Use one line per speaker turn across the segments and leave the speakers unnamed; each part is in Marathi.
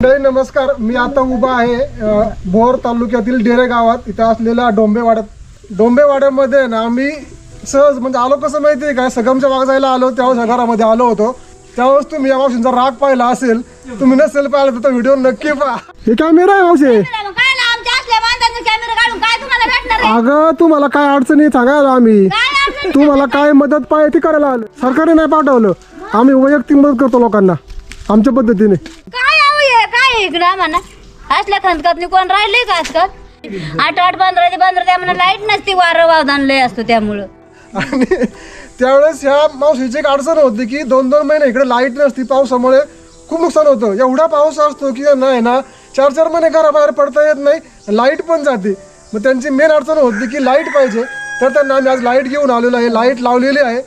नमस्कार, मी आता उभा आहे भोर तालुक्यातील डेरे गावात. इथं असलेल्या डोंबेवाड्यामध्ये ना आम्ही सहज म्हणजे आलो. कसं माहिती आहे का, सगमच्या मागे जायला आलो त्यावेळेस घरामध्ये आलो होतो. त्यावेळेस तुम्ही या मावशींचा राग पाहिला असेल. तुम्ही नसेल पाहिला तर व्हिडिओ नक्की पहा. हे कॅमेरा आहे मावशी. अगं तुम्हाला काय अडचणी सांगायला आम्ही, तुम्हाला काय मदत पाहिजे ती करायला आलो. सरकारने नाही पाठवलं, आम्ही वैयक्तिक मदत करतो लोकांना आमच्या पद्धतीने.
काय इकडे आम्हाला असल्या खंदकात कोण राहिले का आजकाल 8-8 15 त्या म्हणा लाईट नसती, वारं वावदान लय असतो त्यामुळं.
आणि त्यावेळेस ह्या मावशीची एक अडचण होती की 2-2 महिने इकडे लाईट नसती. पावसामुळे खूप नुकसान होतं. एवढा पाऊस असतो की नाही ना 4-4 महिने घराबाहेर पडता येत नाही, लाईट पण जाते. मग त्यांची मेन अडचण होती की लाईट पाहिजे. तर त्यांना आम्ही आज लाईट घेऊन आलेलो आहे, लाईट लावलेली आहे.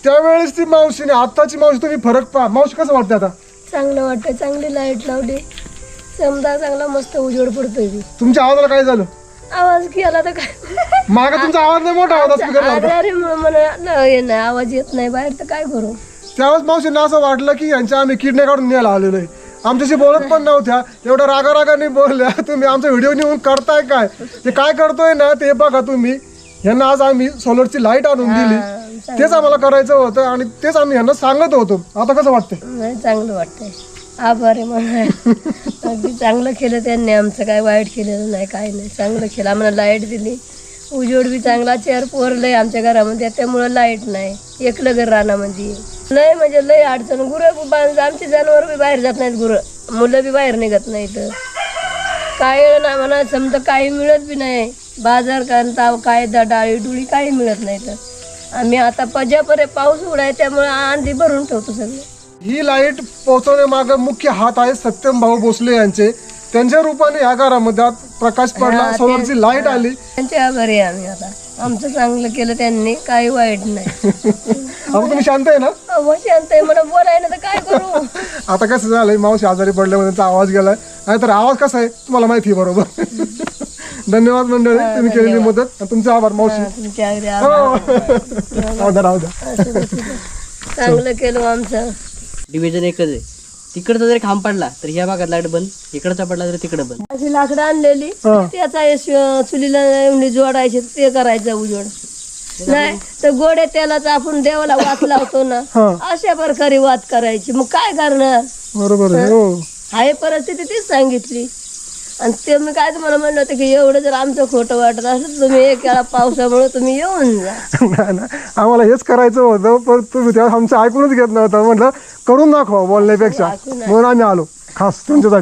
त्यावेळेस ती मावशीने आत्ताची मावशी तुम्ही फरक पहा. मावशी कसं वाटतं आता?
चांगलं वाटतं, चांगली लाईट लावली, समजा चांगला मस्त उजेड पडतोय.
तुमच्या आवाजाला काय झालं?
आवाज गेला तर काय,
मागे तुमचा आवाज नाही मोठा होता स्पीकर.
म्हणून आवाज येत नाही बाहेर, तर काय करू.
त्यावेळेस मावशींना असं वाटलं की यांच्या आम्ही किडनी काढून न्यायला आलेलो आहे. आमच्याशी बोलत पण नव्हत्या, एवढ्या रागारागाने बोलल्या. तुम्ही आमचा व्हिडिओ नेऊन करताय काय? ते काय करतोय ना ते बघा तुम्ही. यांना आज आम्ही सोलरची लाईट आणून दिली, तेच आम्हाला करायचं होतं आणि तेच आम्ही यांना सांगत होतो. आता कसं वाटतंय?
नाही, चांगलं वाटतंय. आभार आहे म्हणा. अगदी चांगलं केलं त्यांनी, आमचं काय वाईट केलेलं नाही, काय नाही, चांगलं केलं. आम्हाला लाईट दिली, उजेड बी चांगला, चेअर पोरलंय आमच्या घरामध्ये, त्यामुळं लाईट नाही. एकलं घर रानामध्ये नाही म्हणजे लय अडचण. गुरं आमची जनावर बी बाहेर जात नाहीत, गुरं मुलं बी बाहेर निघत नाहीत. काय ना म्हणा समजा काही मिळत बी नाही. बाजार कांता काय डाळी डुळी काही मिळत नाही. तर आम्ही आता पजापरे पाऊस उडाय त्यामुळे आंधी भरून ठेवतो सगळं.
ही लाईट पोहोचवण्यामागे मुख्य हात आहे सत्यम भाऊ भोसले यांचे. त्यांच्या रूपाने या घरामध्ये प्रकाश पडला, सोलरची लाईट आली.
त्यांचे आभारी आहे आम्ही. आता आमचं चांगलं केलं त्यांनी, काही वाईट नाही.
आता तुम्ही शांत आहे ना?
शांत आहे, मला बोलायला तर काय करू.
आता कसं झालंय, मावशी आजारी पडल्यामुळे त्यांचा आवाज गेलाय. नाहीतर आवाज कसा आहे तुम्हाला माहिती आहे बरोबर. धन्यवाद मंडळी, तुम्ही केलेली मदत. तुमचे आभार मावशी.
तुमच्या अगदी
राहू द्या.
चांगलं केलं आमचं.
डिव्हिजन एकच आहे. तिकडचा जरी खांब पडला तर ह्या भागात लाईट बंद, इकडचा पडला तर तिकडे बंद.
अशी लाकडं आणलेली, त्याचा चुलीला एवढी जोडायची, ते करायचं उजोड. नाही तर गोड्या तेलाचा आपण देवाला वात लावतो ना, अशा प्रकारे वात करायची. मग काय करणार?
बरोबर आहे.
हाय परिस्थिती तीच सांगितली. आणि ते मी काय तुम्हाला म्हणलं होतं की एवढं जर आमचं खोटं वाटत असलं तुम्ही एक वेळा पावसामुळे तुम्ही येऊन जा.
आम्हाला हेच करायचं होतं, पण तुम्ही तेव्हा आमचं ऐकूनच घेत नव्हतं. म्हटलं करून दाखवा बोलण्यापेक्षा, म्हणून आम्ही आलो खास तुमच्यासाठी.